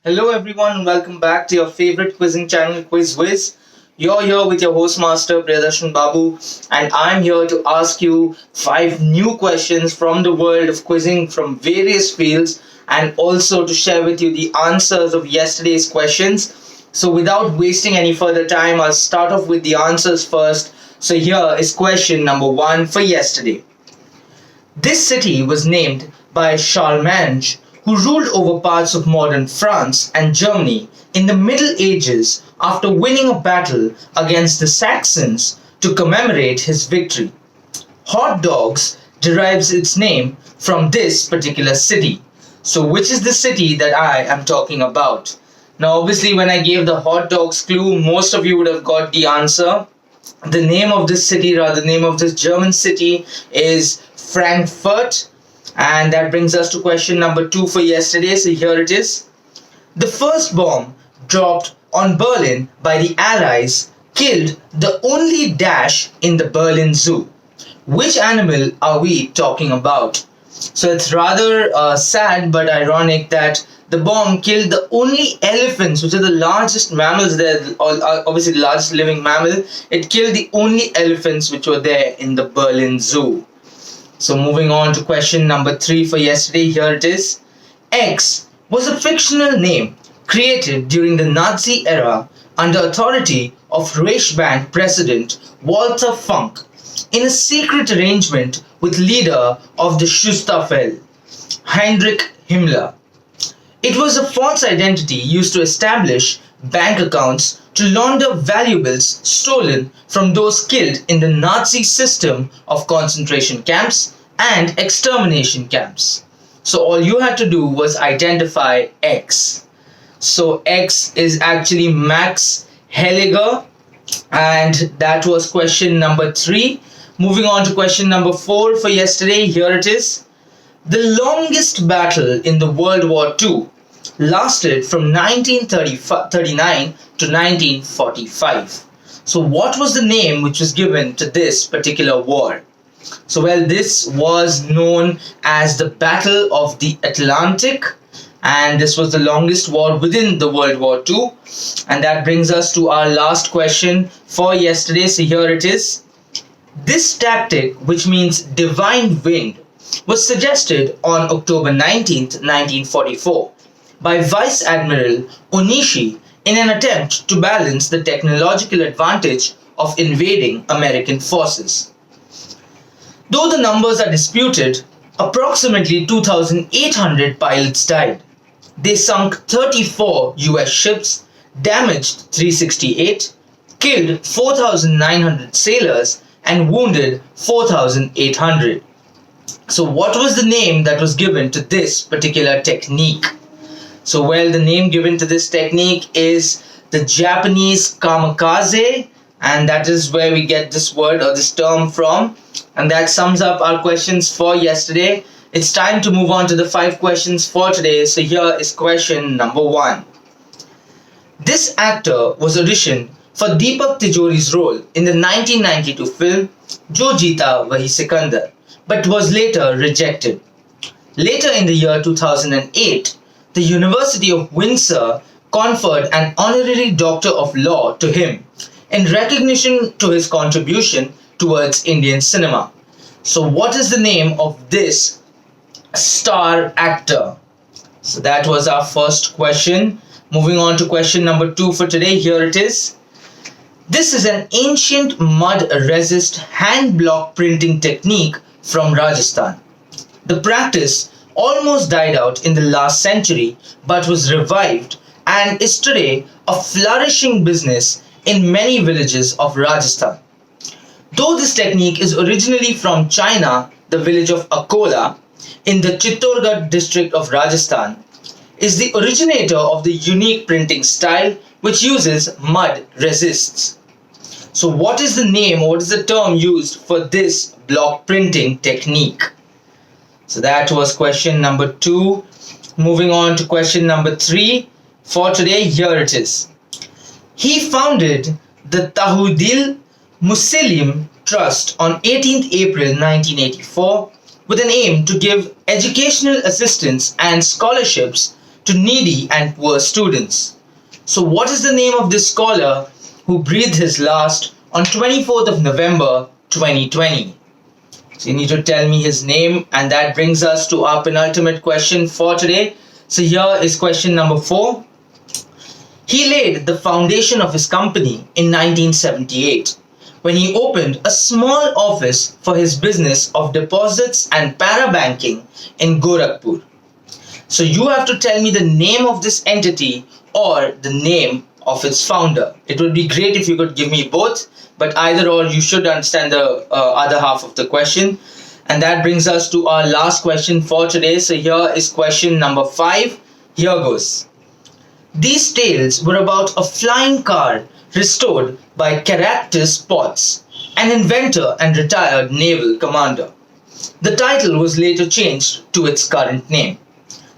Hello everyone and welcome back to your favorite quizzing channel Whiz. You're here with your host master Priyadarshan Babu and I'm here to ask you 5 new questions from the world of quizzing from various fields and also to share with you the answers of yesterday's questions. So without wasting any further time, I'll start off with the answers first. So here is question number 1 for yesterday. This city was named by Charlemagne, who ruled over parts of modern France and Germany in the Middle Ages after winning a battle against the Saxons to commemorate his victory. Hot Dogs derives its name from this particular city. So, which is the city that I am talking about? Now, obviously, when I gave the hot dogs clue, most of you would have got the answer. The name of this city, rather, the name of this German city is Frankfurt. And that brings us to question number 2 for yesterday. So here it is. The first bomb dropped on Berlin by the Allies killed the only dash in the Berlin Zoo. Which animal are we talking about? So it's rather sad but ironic that the bomb killed the only elephants, which are the largest mammals there, obviously the largest living mammal. It killed the only elephants which were there in the Berlin Zoo. So moving on to question number 3 for yesterday, here it is. X was a fictional name created during the Nazi era under authority of Reichsbank President Walter Funk in a secret arrangement with leader of the Schusterfeld, Heinrich Himmler. It was a false identity used to establish bank accounts to launder valuables stolen from those killed in the Nazi system of concentration camps and extermination camps. So all you had to do was identify X. So X is actually Max Helliger, and that was question number 3. Moving on to question number 4 for yesterday, here it is. The longest battle in the World War II lasted from 1939 to 1945. So what was the name which was given to this particular war? So well, this was known as the Battle of the Atlantic, and this was the longest war within the World War II. And that brings us to our last question for yesterday. So here it is. This tactic, which means divine wind, was suggested on October 19th, 1944 by Vice Admiral Onishi in an attempt to balance the technological advantage of invading American forces. Though the numbers are disputed, approximately 2,800 pilots died. They sunk 34 US ships, damaged 368, killed 4,900 sailors, and wounded 4,800. So what was the name that was given to this particular technique? So well, the name given to this technique is the Japanese kamikaze, and that is where we get this word or this term from. And that sums up our questions for yesterday. It's time to move on to the 5 questions for today. So here is question number 1. This actor was auditioned for Deepak Tijori's role in the 1992 film Jo Jeeta Wahi Sikandar, but was later rejected. Later in the year 2008, the University of Windsor conferred an honorary Doctor of Law to him in recognition to his contribution towards Indian cinema. So what is the name of this star actor? So that was our first question. Moving on to question number 2 for today, here it is. This is an ancient mud resist hand block printing technique from Rajasthan. The practice almost died out in the last century but was revived and is today a flourishing business in many villages of Rajasthan. Though this technique is originally from China, the village of Akola in the Chittorgarh district of Rajasthan is the originator of the unique printing style which uses mud resists. So what is the name or what is the term used for this block printing technique? So that was question number 2. Moving on to question number 3 for today, here it is. He founded the Tahudil Muslim Trust on 18th April 1984 with an aim to give educational assistance and scholarships to needy and poor students. So, what is the name of this scholar who breathed his last on 24th of November 2020? So, you need to tell me his name, and that brings us to our penultimate question for today. So, here is question number 4. He laid the foundation of his company in 1978 when he opened a small office for his business of deposits and parabanking in Gorakhpur. So you have to tell me the name of this entity or the name of its founder. It would be great if you could give me both, but either or, you should understand the other half of the question. And that brings us to our last question for today. So here is question number 5. Here goes. These tales were about a flying car restored by Caractacus Potts, an inventor and retired naval commander. The title was later changed to its current name.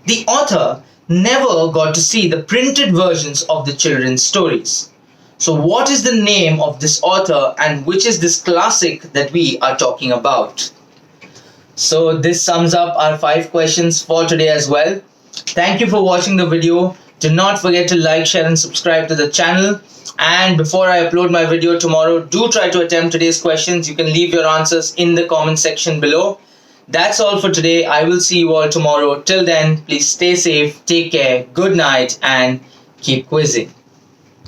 The author never got to see the printed versions of the children's stories. So what is the name of this author and which is this classic that we are talking about? So this sums up our 5 questions for today as well. Thank you for watching the video. Do not forget to like, share and subscribe to the channel. And before I upload my video tomorrow, do try to attempt today's questions. You can leave your answers in the comment section below. That's all for today. I will see you all tomorrow. Till then, please stay safe, take care, good night, and keep quizzing.